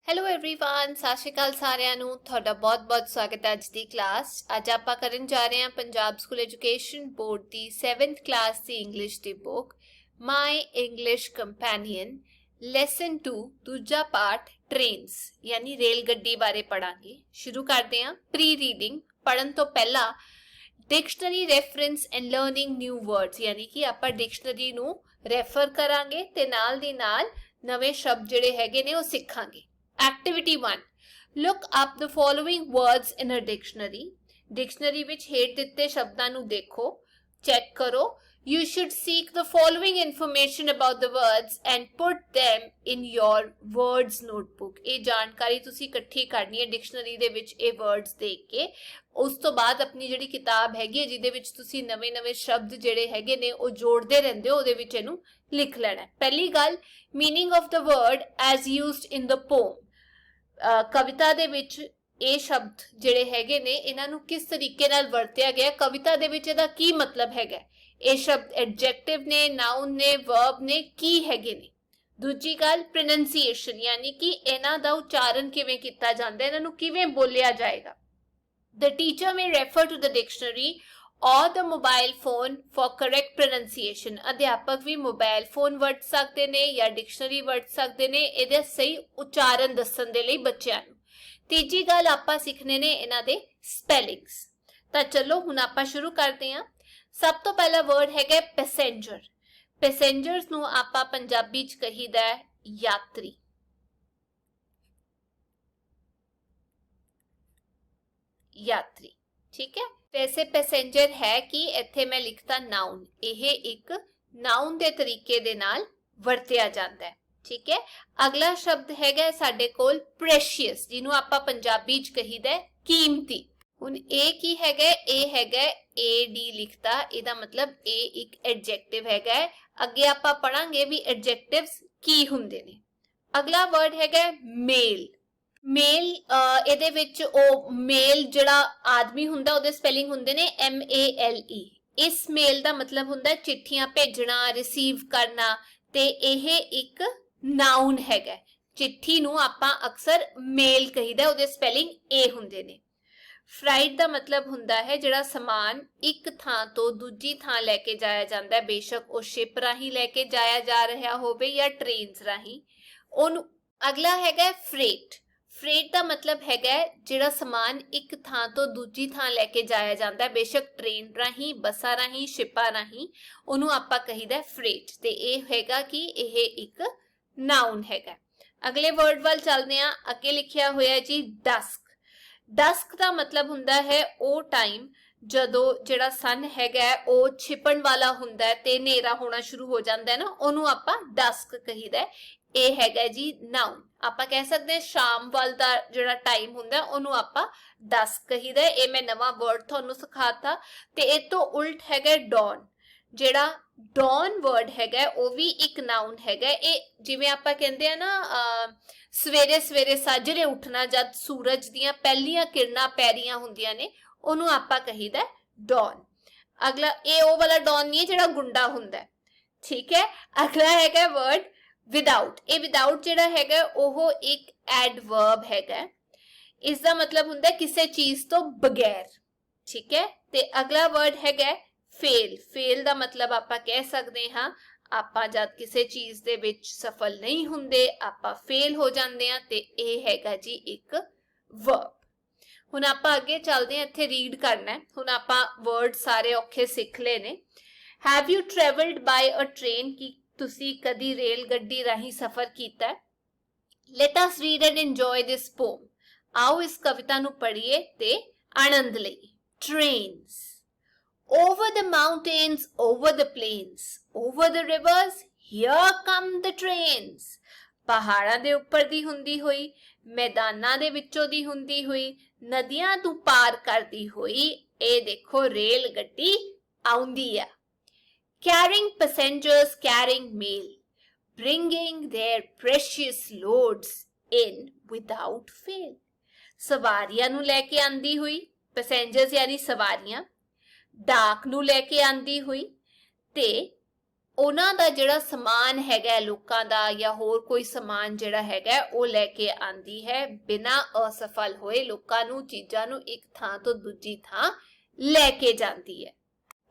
Hello everyone ਸਤਿ ਸ਼੍ਰੀ ਅਕਾਲ ਸਾਰਿਆਂ ਨੂੰ ਤੁਹਾਡਾ ਬਹੁਤ-ਬਹੁਤ ਸਵਾਗਤ ਹੈ ਅੱਜ ਦੀ ਕਲਾਸ। ਅੱਜ ਆਪਾਂ ਕਰਨ ਜਾ ਰਹੇ ਹਾਂ Punjab school education board the 7th class the English the book my English companion lesson 2 ਦੂਜਾ ਪਾਠ ਟ੍ਰੇਨਸ ਯਾਨੀ ਰੇਲ ਗੱਡੀ ਬਾਰੇ ਪੜਾਂਗੇ। ਸ਼ੁਰੂ ਕਰਦੇ ਹਾਂ। ਪ੍ਰੀ ਰੀਡਿੰਗ ਪੜਨ ਤੋਂ ਪਹਿਲਾਂ dictionary reference and learning new words ਯਾਨੀ ਕਿ ਆਪਾਂ ਡਿਕਸ਼ਨਰੀ ਨੂੰ ਰੈਫਰ ਕਰਾਂਗੇ ਤੇ ਨਾਲ ਦੀ ਨਾਲ ਨਵੇਂ ਸ਼ਬਦ ਜਿਹੜੇ ਹੈਗੇ ਨੇ ਉਹ ਸਿੱਖਾਂਗੇ। Activity 1. Look up the following words in a dictionary. Dictionary ਵਿੱਚ ਹੇਠ ਦਿੱਤੇ ਸ਼ਬਦਾਂ ਨੂੰ ਦੇਖੋ, ਚੈੱਕ ਕਰੋ। You should seek the following information about the words and put them in your words notebook. ਇਹ ਜਾਣਕਾਰੀ ਤੁਸੀਂ ਇਕੱਠੀ ਕਰਨੀ ਹੈ ਡਿਕਸ਼ਨਰੀ ਦੇ ਵਿੱਚ ਇਹ words ਦੇਖ ਕੇ। ਉਸ ਤੋਂ ਬਾਅਦ ਆਪਣੀ ਜਿਹੜੀ ਕਿਤਾਬ ਹੈਗੀ ਹੈ ਜਿਹਦੇ ਵਿੱਚ ਤੁਸੀਂ ਨਵੇਂ-ਨਵੇਂ ਸ਼ਬਦ ਜਿਹੜੇ ਹੈਗੇ ਨੇ ਉਹ ਜੋੜਦੇ ਰਹਿੰਦੇ ਹੋ ਉਹਦੇ ਵਿੱਚ ਇਹਨੂੰ ਲਿਖ ਲੈਣਾ। ਪਹਿਲੀ ਗੱਲ, meaning of the word as used in the poem. ਕਵਿਤਾ ਦੇ ਵਿੱਚ ਇਹ ਸ਼ਬਦ ਜਿਹੜੇ ਹੈਗੇ ਨੇ ਇਹਨਾਂ ਨੂੰ ਕਿਸ ਤਰੀਕੇ ਨਾਲ ਵਰਤਿਆ ਗਿਆ, ਕਵਿਤਾ ਦੇ ਵਿੱਚ ਇਹਦਾ ਕੀ ਮਤਲਬ ਹੈਗਾ। ਇਹ ਸ਼ਬਦ ਐਡਜੈਕਟਿਵ ਨੇ, ਨਾਉਨ ਨੇ, ਵਰਬ ਨੇ, ਕੀ ਹੈਗੇ ਨੇ। ਦੂਜੀ ਗੱਲ, ਪ੍ਰੋਨੰਸੀਏਸ਼ਨ ਯਾਨੀ ਕਿ ਇਹਨਾਂ ਦਾ ਉਚਾਰਨ ਕਿਵੇਂ ਕੀਤਾ ਜਾਂਦਾ, ਇਹਨਾਂ ਨੂੰ ਕਿਵੇਂ ਬੋਲਿਆ ਜਾਏਗਾ। The teacher may refer to the dictionary or the mobile phone for correct pronunciation. ਅਧਿਆਪਕ ਵੀ ਮੋਬਾਈਲ ਫੋਨ ਵਰਤ ਸਕਦੇ ਨੇ ਜਾਂ ਡਿਕਸ਼ਨਰੀ ਵਰਤ ਸਕਦੇ ਨੇ ਇਹਦੇ ਸਹੀ ਉਚਾਰਨ ਦੱਸਣ ਦੇ ਲਈ ਬੱਚਿਆਂ ਨੂੰ। ਤੀਜੀ ਗੱਲ, ਆਪਾਂ ਸਿੱਖਣੇ ਨੇ ਇਹਨਾਂ ਦੇ ਸਪੈਲਿੰਗਸ। ਤਾਂ ਚਲੋ ਹੁਣ ਆਪਾਂ ਸ਼ੁਰੂ ਕਰਦੇ ਹਾਂ। ਸਭ ਤੋਂ ਪਹਿਲਾ ਵਰਡ ਹੈਗਾ ਪੈਸੇਂਜਰ। ਪੈਸੇਂਜਰਸ ਨੂੰ ਆਪਾਂ ਪੰਜਾਬੀ ਚ ਕਹੀਦਾ ਹੈ ਯਾਤਰੀ। ਯਾਤਰੀ, ਠੀਕ ਹੈ। ਵੈਸੇ ਪੈਸੇਂਜਰ ਹੈ ਕਿ ਇੱਥੇ ਮੈਂ ਲਿਖਤਾ ਨਾਉਨ, ਇਹ ਇੱਕ ਨਾਉਨ ਦੇ ਤਰੀਕੇ ਦੇ ਨਾਲ ਵਰਤਿਆ ਜਾਂਦਾ ਹੈ, ਠੀਕ ਹੈ। ਅਗਲਾ ਸ਼ਬਦ ਹੈਗਾ ਸਾਡੇ ਕੋਲ ਪ੍ਰੈਸ਼ੀਅਸ, ਜਿਹਨੂੰ ਆਪਾਂ ਪੰਜਾਬੀ ਚ ਕਹੀਦਾ ਕੀਮਤੀ। ਹੁਣ ਇਹ ਕੀ ਹੈਗਾ, ਇਹ ਹੈਗਾ AD ਲਿਖਤਾ, ਇਹਦਾ ਮਤਲਬ ਇਹ ਇੱਕ ਐਡਜੈਕਟਿਵ ਹੈਗਾ। ਅੱਗੇ ਆਪਾਂ ਪੜਾਂਗੇ ਵੀ ਐਡਜੈਕਟਿਵਸ ਕੀ ਹੁੰਦੇ ਨੇ। ਅਗਲਾ ਵਰਡ ਹੈਗਾ ਮੇਲ। ਮੇਲ ਇਹਦੇ ਵਿੱਚ ਉਹ ਮੇਲ ਜਿਹੜਾ ਆਦਮੀ ਹੁੰਦਾ ਉਹਦੇ ਸਪੈਲਿੰਗ ਹੁੰਦੇ ਨੇ MALE। ਇਸ ਮੇਲ ਦਾ ਮਤਲਬ ਹੁੰਦਾ ਚਿੱਠੀਆਂ ਭੇਜਣਾ, ਰਿਸੀਵ ਕਰਨਾ, ਤੇ ਇਹ ਇੱਕ ਨਾਉਨ ਹੈਗਾ। ਚਿੱਠੀ ਨੂੰ ਆਪਾਂ ਅਕਸਰ ਮੇਲ ਕਹੀਦਾ, ਉਹਦੇ ਸਪੈਲਿੰਗ A ਹੁੰਦੇ ਨੇ। ਫਲਾਈਟ ਦਾ ਮਤਲਬ ਹੁੰਦਾ ਹੈ ਜਿਹੜਾ ਸਮਾਨ ਇੱਕ ਥਾਂ ਤੋਂ ਦੂਜੀ ਥਾਂ ਲੈ ਕੇ ਜਾਇਆ ਜਾਂਦਾ ਹੈ, ਬੇਸ਼ੱਕ ਉਹ ਸ਼ਿਪ ਰਾਹੀਂ ਲੈ ਕੇ ਜਾਇਆ ਜਾ ਰਿਹਾ ਹੋਵੇ ਜਾਂ ਟ੍ਰੇਨਸ ਰਾਹੀਂ ਉਹਨੂੰ। ਅਗਲਾ ਹੈਗਾ ਫਰੇਟ। ਫਰੇਟ ਦਾ ਮਤਲਬ ਹੈਗਾ ਜਿਹੜਾ ਸਮਾਨ ਇੱਕ ਥਾਂ ਤੋਂ ਦੂਜੀ ਥਾਂ ਲੈ ਕੇ ਜਾਇਆ ਜਾਂਦਾ, ਬੇਸ਼ੱਕ ਟ੍ਰੇਨ ਰਾਹੀਂ, ਬੱਸਾਂ ਰਾਹੀਂ, ਸ਼ਿਪਾਂ ਰਾਹੀਂ, ਉਹਨੂੰ ਆਪਾਂ ਕਹੀਦਾ ਫਰੇਟ। ਤੇ ਇਹ ਹੈਗਾ ਕਿ ਇਹ ਇੱਕ ਨਾਉਨ ਹੈਗਾ। ਅਗਲੇ ਵਰਡ ਵੱਲ ਚੱਲਦੇ ਹਾਂ। ਅੱਗੇ ਲਿਖਿਆ ਹੋਇਆ ਜੀ ਡਸਕ। ਡਸਕ ਦਾ ਮਤਲਬ ਹੁੰਦਾ ਹੈ ਉਹ ਟਾਈਮ ਜਦੋਂ ਜਿਹੜਾ ਸਨ ਹੈਗਾ ਉਹ ਛਿਪਣ ਵਾਲਾ ਹੁੰਦਾ ਤੇ ਹਨੇਰਾ ਹੋਣਾ ਸ਼ੁਰੂ ਹੋ ਜਾਂਦਾ ਹੈ ਨਾ, ਉਹਨੂੰ ਆਪਾਂ ਡਸਕ ਕਹੀਦਾ। ਇਹ ਹੈਗਾ ਜੀ ਨਾਉਨ। ਆਪਾਂ ਕਹਿ ਸਕਦੇ ਹਾਂ ਸ਼ਾਮ ਵੱਲ ਦਾ ਜਿਹੜਾ ਟਾਈਮ ਹੁੰਦਾ ਉਹਨੂੰ ਆਪਾਂ ਡਸਕ ਕਹੀਦਾ। ਇਹ ਮੈਂ ਨਵਾਂ ਵਰਡ ਤੁਹਾਨੂੰ ਸਿਖਾਤਾ। ਤੇ ਇਹ ਤੋਂ ਉਲਟ ਹੈਗਾ ਡੌਨ। ਜਿਹੜਾ ਡੌਨ ਵਰਡ ਹੈਗਾ ਉਹ ਵੀ ਇੱਕ ਨਾਉਨ ਹੈਗਾ। ਇਹ ਜਿਵੇਂ ਆਪਾਂ ਕਹਿੰਦੇ ਆ ਨਾ ਸਵੇਰੇ ਸਵੇਰੇ ਸਾਜਰੇ ਉੱਠਣਾ, ਜਦ ਸੂਰਜ ਦੀਆਂ ਪਹਿਲੀਆਂ ਕਿਰਨਾਂ ਪੈ ਰਹੀਆਂ ਹੁੰਦੀਆਂ ਨੇ, ਉਹਨੂੰ ਆਪਾਂ ਕਹੀਦਾ ਡੌਨ। ਅਗਲਾ ਇਹ ਉਹ ਵਾਲਾ ਡੌਨ ਨਹੀਂ ਹੈ ਜਿਹੜਾ ਗੁੰਡਾ ਹੁੰਦਾ, ਠੀਕ ਹੈ। ਅਗਲਾ ਹੈਗਾ ਵਰਡ ਵਿਦਾਊਟ। ਇਹ ਵਿਦਾਊਟ ਜਿਹੜਾ ਹੈਗਾ ਉਹ ਇੱਕ ਐਡਵਰਬ ਹੈਗਾ। ਇਸ ਦਾ ਮਤਲਬ ਹੁੰਦਾ ਕਿਸੇ ਚੀਜ਼ ਤੋਂ ਬਗੈਰ, ਠੀਕ ਹੈ। ਤੇ ਅਗਲਾ ਵਰਡ ਹੈਗਾ ਫੇਲ। ਫੇਲ ਦਾ ਮਤਲਬ ਆਪਾਂ ਕਹਿ ਸਕਦੇ ਹਾਂ ਆਪਾਂ ਜਦ ਕਿਸੇ ਚੀਜ਼ ਦੇ ਵਿੱਚ ਸਫਲ ਨਹੀਂ ਹੁੰਦੇ ਆਪਾਂ ਫੇਲ ਹੋ ਜਾਂਦੇ ਹਾਂ, ਤੇ ਇਹ ਹੈਗਾ ਜੀ ਇੱਕ ਵਰਬ। ਹੁਣ ਆਪਾਂ ਅੱਗੇ ਚੱਲਦੇ ਹਾਂ, ਇੱਥੇ ਰੀਡ ਕਰਨਾ ਹੈ। ਹੁਣ ਆਪਾਂ ਵਰਡ ਸਾਰੇ ਔਖੇ ਸਿੱਖ ਲਏ ਨੇ। Have you travelled by a train, ਕੀ ਤੁਸੀਂ ਕਦੀ ਰੇਲ ਗੱਡੀ ਰਾਹੀਂ ਸਫ਼ਰ ਕੀਤਾ? Let us read and enjoy this poem. ਆਓ ਇਸ ਕਵਿਤਾ ਨੂੰ ਪੜ੍ਹੀਏ ਤੇ ਆਨੰਦ ਲਈਏ। Trains. Over the mountains, over the plains, over the rivers, here come the trains. ਪਹਾੜਾਂ ਦੇ ਉੱਪਰ ਦੀ ਹੁੰਦੀ ਹੋਈ, ਮੈਦਾਨਾਂ ਦੇ ਵਿੱਚੋਂ ਦੀ ਹੁੰਦੀ ਹੋਈ, ਨਦੀਆਂ ਤੋਂ ਪਾਰ ਕਰਦੀ ਹੋਈ, ਇਹ ਦੇਖੋ ਰੇਲ ਗੱਡੀ ਆਉਂਦੀ ਆ। Carrying passengers, carrying mail, bringing their precious loads in without fail. ਸਵਾਰੀਆਂ ਨੂੰ ਲੈ ਕੇ ਆਂਦੀ ਹੋਈ, ਪੈਸੇਂਜਰਸ ਯਾਨੀ ਸਵਾਰੀਆਂ, ਡਾਕ ਨੂੰ ਲੈ ਕੇ ਆਂਦੀ ਹੋਈ, ਤੇ ਉਹਨਾਂ ਦਾ ਜਿਹੜਾ ਸਮਾਨ ਹੈਗਾ ਲੋਕਾਂ ਦਾ ਜਾਂ ਹੋਰ ਕੋਈ ਸਮਾਨ ਜਿਹੜਾ ਹੈਗਾ ਉਹ ਲੈ ਕੇ ਆਂਦੀ ਹੈ ਬਿਨਾਂ ਅਸਫਲ ਹੋਏ ਲੋਕਾਂ ਨੂੰ ਚੀਜ਼ਾਂ ਨੂੰ ਇੱਕ ਥਾਂ ਤੋਂ ਦੂਜੀ ਥਾਂ ਲੈ ਕੇ ਜਾਂਦੀ ਹੈ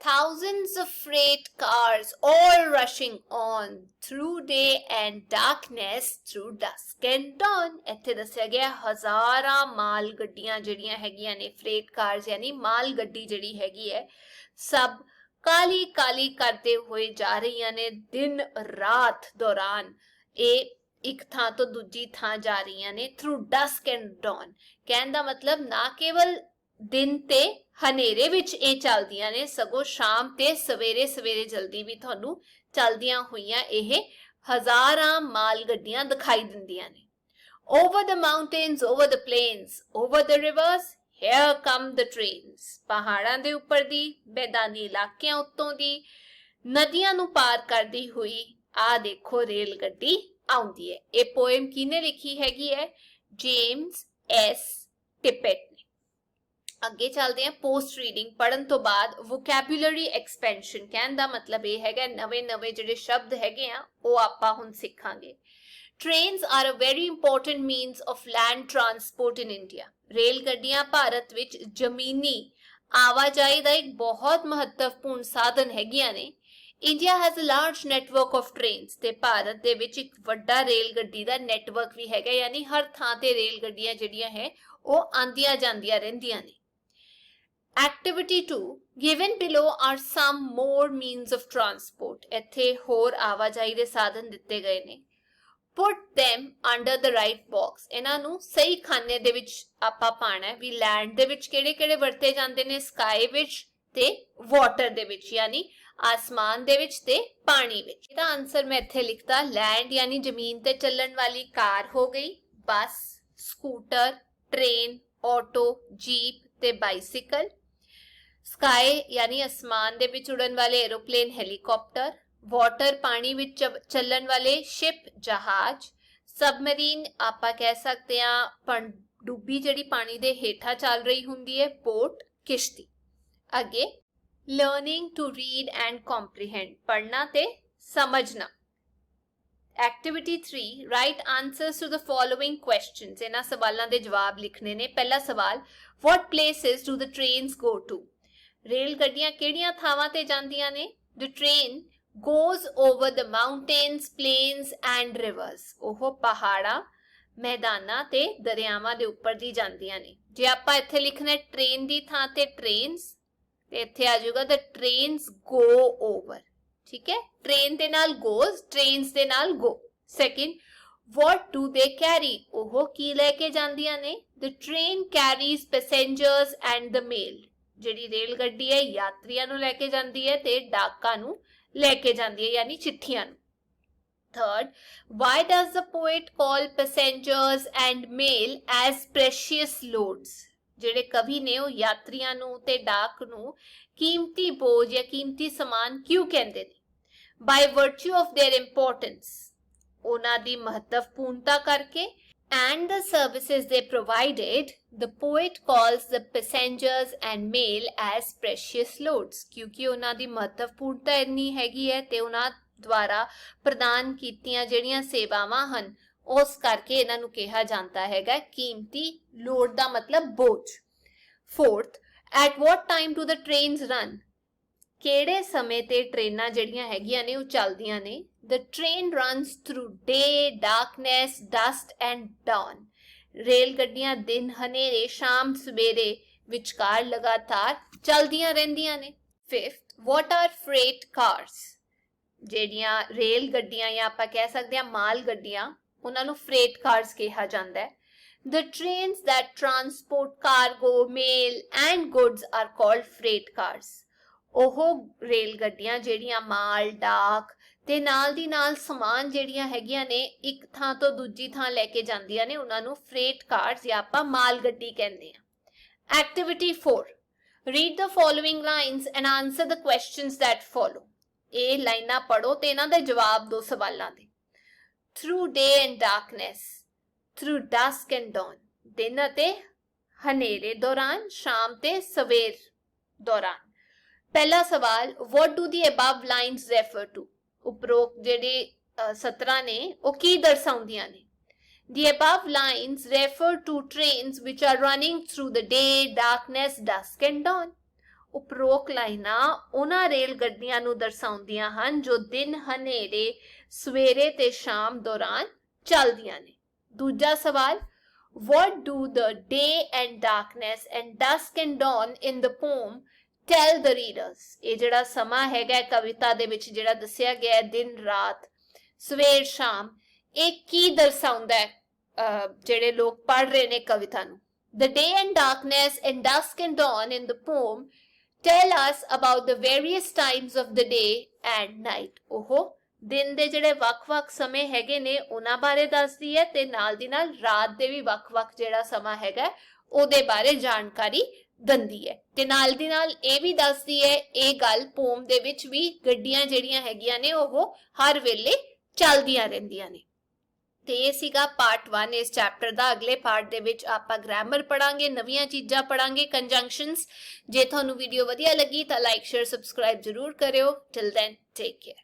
thousands of freight cars all rushing on through day and darkness through dusk and dawn ਇੱਥੇ ਦੱਸਿਆ ਗਿਆ ਹਜ਼ਾਰਾਂ ਮਾਲ ਗੱਡੀਆਂ ਜਿਹੜੀਆਂ ਹੈਗੀਆਂ ਨੇ freight cars ਯਾਨੀ ਮਾਲ ਗੱਡੀ ਜਿਹੜੀ ਹੈਗੀ ਹੈ ਸਭ ਕਾਲੀ ਕਾਲੀ ਕਰਦੇ ਹੋਏ ਜਾ ਰਹੀਆਂ ਨੇ ਦਿਨ ਰਾਤ ਦੌਰਾਨ ਇਹ ਇੱਕ ਥਾਂ ਤੋਂ ਦੂਜੀ ਥਾਂ ਜਾ ਰਹੀਆਂ ਨੇ through dusk and dawn ਕਹਿਣ ਦਾ ਮਤਲਬ ਨਾ ਕੇਵਲ ਦਿਨ ਤੇ ਹਨੇਰੇ ਵਿੱਚ ਇਹ ਚੱਲਦੀਆਂ ਨੇ ਸਗੋਂ ਸ਼ਾਮ ਤੇ ਸਵੇਰੇ ਸਵੇਰੇ ਜਲਦੀ ਵੀ ਤੁਹਾਨੂੰ ਚੱਲਦੀਆਂ ਹੋਈਆਂ ਇਹ ਹਜ਼ਾਰਾਂ ਮਾਲ ਗੱਡੀਆਂ ਦਿਖਾਈ ਦਿੰਦੀਆਂ ਨੇ over the mountains over the plains over the rivers here come the trains ਪਹਾੜਾਂ ਦੇ ਉੱਪਰ ਦੀ ਮੈਦਾਨੀ ਇਲਾਕਿਆਂ ਉੱਤੋਂ ਦੀ ਨਦੀਆਂ ਨੂੰ ਪਾਰ ਕਰਦੀ ਹੋਈ ਆ ਦੇਖੋ ਰੇਲ ਗੱਡੀ ਆਉਂਦੀ ਹੈ ਇਹ ਪੋਇਮ ਕਿਹਨੇ ਲਿਖੀ ਹੈਗੀ ਹੈ ਜੇਮਸ ਐਸ ਟਿਪਟ ਅੱਗੇ ਚੱਲਦੇ ਹਾਂ ਪੋਸਟ ਰੀਡਿੰਗ ਪੜਨ ਤੋਂ ਬਾਅਦ ਵੋਕੈਬੂਲਰੀ ਐਕਸਪੈਂਸ਼ਨ ਕਹਿਣ ਦਾ ਮਤਲਬ ਇਹ ਹੈਗਾ ਨਵੇਂ ਜਿਹੜੇ ਸ਼ਬਦ ਹੈਗੇ ਆ ਉਹ ਆਪਾਂ ਹੁਣ ਸਿੱਖਾਂਗੇ Trains are a very important means of land transport in India. Rail ਗੱਡੀਆਂ ਭਾਰਤ ਵਿੱਚ ਜ਼ਮੀਨੀ ਆਵਾਜਾਈ ਦਾ ਇੱਕ ਬਹੁਤ ਮਹੱਤਵਪੂਰਨ ਸਾਧਨ ਹੈਗੀਆਂ ਨੇ India has a large network of trains ਤੇ ਭਾਰਤ ਦੇ ਵਿੱਚ ਇੱਕ ਵੱਡਾ ਰੇਲ ਗੱਡੀ ਦਾ ਨੈਟਵਰਕ ਵੀ ਹੈਗਾ ਯਾਨੀ ਹਰ ਥਾਂ ਤੇ ਰੇਲ ਗੱਡੀਆਂ ਜਿਹੜੀਆਂ ਹੈ ਉਹ ਆਂਦੀਆਂ ਜਾਂਦੀਆਂ ਰਹਿੰਦੀਆਂ ਨੇ Activity 2 given below are some more means of transport ਇੱਥੇ ਹੋਰ ਆਵਾਜਾਈ ਦੇ ਸਾਧਨ ਦਿੱਤੇ ਗਏ ਨੇ Put them under the right box ਇਹਨਾਂ ਨੂੰ ਸਹੀ ਖਾਨੇ ਦੇ ਵਿੱਚ ਆਪਾਂ ਪਾਣਾ ਹੈ ਵੀ ਲੈਂਡ ਦੇ ਵਿੱਚ ਕਿਹੜੇ ਵਰਤੇ ਜਾਂਦੇ ਨੇ ਸਕਾਈ ਵਿੱਚ ਤੇ ਵਾਟਰ ਦੇ ਵਿੱਚ ਯਾਨੀ ਆਸਮਾਨ ਦੇ ਵਿੱਚ ਤੇ ਪਾਣੀ ਵਿੱਚ ਇਹਦਾ ਆਨਸਰ ਮੈਂ ਇੱਥੇ ਲਿਖਤਾ ਲੈਂਡ ਯਾਨੀ ਜ਼ਮੀਨ ਤੇ ਚੱਲਣ ਵਾਲੀ ਕਾਰ ਹੋ ਗਈ ਬੱਸ ਸਕੂਟਰ ਟ੍ਰੇਨ ਆਟੋ ਜੀਪ ਤੇ ਬਾਈਸਿਕਲ ਸਕਾਈ ਯਾਨੀ ਆਸਮਾਨ ਦੇ ਵਿੱਚ ਉੜਨ ਵਾਲੇ ਐਰੋਪਲੇਨ ਹੈਲੀਕਾਪਟਰ ਵਾਟਰ ਪਾਣੀ ਵਿੱਚ ਚੱਲਣ ਵਾਲੇ ਸ਼ਿਪ ਜਹਾਜ਼ ਸਬਮਰੀਨ ਆਪਾਂ ਕਹਿ ਸਕਦੇ ਹਾਂ ਪਣਡੁੱਬੀ ਜਿਹੜੀ ਪਾਣੀ ਦੇ ਹੇਠਾਂ ਚੱਲ ਰਹੀ ਹੁੰਦੀ ਹੈ ਬੋਟ ਕਿਸ਼ਤੀ ਅੱਗੇ learning to read and comprehend ਪੜ੍ਹਨਾ ਤੇ ਸਮਝਣਾ Activity 3 write answers to the following questions ਇਹਨਾਂ ਸਵਾਲਾਂ ਦੇ ਜਵਾਬ ਲਿਖਣੇ ਨੇ ਪਹਿਲਾ ਸਵਾਲ what places do the trains go to rail ਗੱਡੀਆਂ ਕਿਹੜੀਆਂ ਥਾਵਾਂ ਤੇ ਜਾਂਦੀਆਂ ਨੇ The train goes over the mountains, plains and rivers ਉਹ ਪਹਾੜਾਂ ਮੈਦਾਨਾਂ ਤੇ ਦਰਿਆਵਾਂ ਦੇ ਉੱਪਰ ਦੀ ਜਾਂਦੀਆਂ ਨੇ ਜੇ ਆਪਾਂ ਇੱਥੇ ਲਿਖਣਾ ਟ੍ਰੇਨ ਦੀ ਥਾਂ ਤੇ ਟ੍ਰੇਨਸ ਤੇ ਇੱਥੇ ਆ ਜਾਊਗਾ the trains go over ਠੀਕ ਹੈ ਟ੍ਰੇਨ ਦੇ ਨਾਲ goes trains ਦੇ ਨਾਲ go second what do they carry ਉਹ ਕੀ ਲੈ ਕੇ ਜਾਂਦੀਆਂ ਨੇ the train carries passengers and the mail ਜਿਹੜੀ ਰੇਲ ਗੱਡੀ ਹੈ ਯਾਤਰੀਆਂ ਨੂੰ ਲੈ ਕੇ ਜਾਂਦੀ ਹੈ ਤੇ ਡਾਕਾਂ ਨੂੰ ਲੈ ਕੇ ਜਾਂਦੀ ਹੈ ਯਾਨੀ ਚਿੱਠੀਆਂ ਨੂੰ third why does the poet call passengers and mail as precious loads ਜਿਹੜੇ ਕਵੀ ਨੇ ਉਹ ਯਾਤਰੀਆਂ ਨੂੰ ਤੇ ਡਾਕ ਨੂੰ ਕੀਮਤੀ ਬੋਝ ਜਾਂ ਕੀਮਤੀ ਸਮਾਨ ਕਿਉਂ ਕਹਿੰਦੇ ਨੇ by virtue of their importance ਉਹਨਾਂ ਦੀ ਮਹੱਤਵਪੂਰਨਤਾ ਕਰਕੇ and the services they provided the poet calls the passengers and mail as precious loads ਕਿਉਂਕਿ ਉਹਨਾਂ ਦੀ ਮਹੱਤਵਪੂਰਨਤਾ ਇੰਨੀ ਹੈਗੀ ਹੈ ਤੇ ਉਹਨਾਂ ਦੁਆਰਾ ਪ੍ਰਦਾਨ ਕੀਤੀਆਂ ਜਿਹੜੀਆਂ ਸੇਵਾਵਾਂ ਹਨ ਉਸ ਕਰਕੇ ਇਹਨਾਂ ਨੂੰ ਕਿਹਾ ਜਾਂਦਾ ਹੈਗਾ ਕੀਮਤੀ ਲੋਡ ਦਾ ਮਤਲਬ ਬੋਝ fourth at what time do the trains run ਕਿਹੜੇ ਸਮੇਂ ਤੇ ਟ੍ਰੇਨਾਂ ਜਿਹੜੀਆਂ ਹੈਗੀਆਂ ਨੇ ਉਹ ਚੱਲਦੀਆਂ ਨੇ The train runs through day, darkness, dust and dawn. Rail ਗੱਡੀਆਂ ਦਿਨ ਹਨੇਰੇ ਸ਼ਾਮ ਸਵੇਰੇ ਵਿਚਕਾਰ ਲਗਾਤਾਰ ਚੱਲਦੀਆਂ ਰਹਿੰਦੀਆਂ ਨੇ fifth what are freight cars ਜਿਹੜੀਆਂ ਰੇਲ ਗੱਡੀਆਂ ਜਾਂ ਆਪਾਂ ਕਹਿ ਸਕਦੇ ਹਾਂ ਮਾਲ ਗੱਡੀਆਂ ਉਹਨਾਂ ਨੂੰ freight cars ਕਿਹਾ ਜਾਂਦਾ ਹੈ The trains that transport cargo, mail and goods are called freight cars. ਉਹ ਰੇਲ ਗੱਡੀਆਂ ਜਿਹੜੀਆਂ ਮਾਲ ਡਾਕ ਤੇ ਨਾਲ ਦੀ ਨਾਲ ਸਮਾਨ ਜਿਹੜੀਆਂ ਹੈਗੀਆਂ ਨੇ ਇੱਕ ਥਾਂ ਤੋਂ ਦੂਜੀ ਥਾਂ ਲੈ ਕੇ ਜਾਂਦੀਆਂ ਨੇ ਉਹਨਾਂ ਨੂੰ ਫਰੇਟ ਕਾਰਸ ਜਾਂ ਆਪਾਂ ਮਾਲ ਗੱਡੀ ਕਹਿੰਦੇ ਆ activity 4 read the following lines and answer the questions that follow ਇਹ ਲਾਈਨਾਂ ਪੜੋ ਤੇ ਇਹਨਾਂ ਦੇ ਜਵਾਬ ਦਿਓ ਸਵਾਲਾਂ ਦੇ through day and darkness through dusk and dawn ਦਿਨ ਅਤੇ ਹਨੇਰੇ ਦੌਰਾਨ ਸ਼ਾਮ ਤੇ ਸਵੇਰ ਦੌਰਾਨ ਪਹਿਲਾ ਸਵਾਲ what do the above lines refer to ਉਪਰੋਕਤ ਜਿਹੜੇ ਸਤਰਾਂ ਨੇ ਉਹ ਕੀ ਦਰਸਾਉਂਦੀਆਂ ਨੇ। The above lines refer to trains which are running through the day, darkness, dusk and dawn. ਉਪਰੋਕਤ ਲਾਈਨਾਂ ਉਹਨਾਂ ਰੇਲ ਗੱਡੀਆਂ ਨੂੰ ਦਰਸਾਉਂਦੀਆਂ ਹਨ ਜੋ ਦਿਨ ਹਨੇਰੇ ਸਵੇਰੇ ਤੇ ਸ਼ਾਮ ਦੌਰਾਨ ਚੱਲਦੀਆਂ ਨੇ। ਦੂਜਾ ਸਵਾਲ, what do the day and darkness and dusk and dawn in the poem tell the readers? ਇਹ ਜਿਹੜਾ ਸਮਾਂ ਹੈਗਾ ਕਵਿਤਾ ਦੇ ਵਿੱਚ ਜਿਹੜਾ ਦੱਸਿਆ ਗਿਆ ਹੈ ਦਿਨ ਰਾਤ ਸਵੇਰ ਸ਼ਾਮ, ਇਹ ਕੀ ਦਰਸਾਉਂਦਾ ਹੈ ਜਿਹੜੇ ਲੋਕ ਪੜ੍ਹ ਰਹੇ ਨੇ ਕਵਿਤਾ ਨੂੰ। The day and darkness and dusk and dawn in the poem tell us about the various times of the day and night. ਉਹ ਦਿਨ ਦੇ ਜਿਹੜੇ ਵੱਖ-ਵੱਖ ਸਮੇਂ ਹੈਗੇ ਨੇ ਉਹਨਾਂ ਬਾਰੇ ਦੱਸਦੀ ਹੈ ਤੇ ਨਾਲ ਦੀ ਨਾਲ ਰਾਤ ਦੇ ਵੀ ਵੱਖ-ਵੱਖ ਜਿਹੜਾ ਸਮਾਂ ਹੈਗਾ ਉਹਦੇ ਬਾਰੇ ਜਾਣਕਾਰੀ ਦਿੰਦੀ ਹੈ ਤੇ ਨਾਲ ਦੀ ਨਾਲ ਇਹ ਵੀ ਦੱਸਦੀ ਹੈ ਇਹ ਗੱਲ ਪੋਮ ਦੇ ਵਿੱਚ ਵੀ ਗੱਡੀਆਂ ਜਿਹੜੀਆਂ ਹੈਗੀਆਂ ਨੇ ਉਹ ਹਰ ਵੇਲੇ ਚੱਲਦੀਆਂ ਰਹਿੰਦੀਆਂ ਨੇ। ਤੇ ਇਹ ਸੀਗਾ ਪਾਰਟ 1 ਇਸ ਚੈਪਟਰ ਦਾ। ਅਗਲੇ ਪਾਰਟ ਦੇ ਵਿੱਚ ਆਪਾਂ ਗ੍ਰਾਮਰ ਪੜਾਂਗੇ, ਨਵੀਆਂ ਚੀਜ਼ਾਂ ਪੜਾਂਗੇ, ਕੰਜੰਕਸ਼ਨਸ। ਜੇ ਤੁਹਾਨੂੰ ਵੀਡੀਓ ਵਧੀਆ ਲੱਗੀ ਤਾਂ ਲਾਈਕ ਸ਼ੇਅਰ ਸਬਸਕ੍ਰਾਈਬ ਜ਼ਰੂਰ ਕਰਿਓ। Till then take care.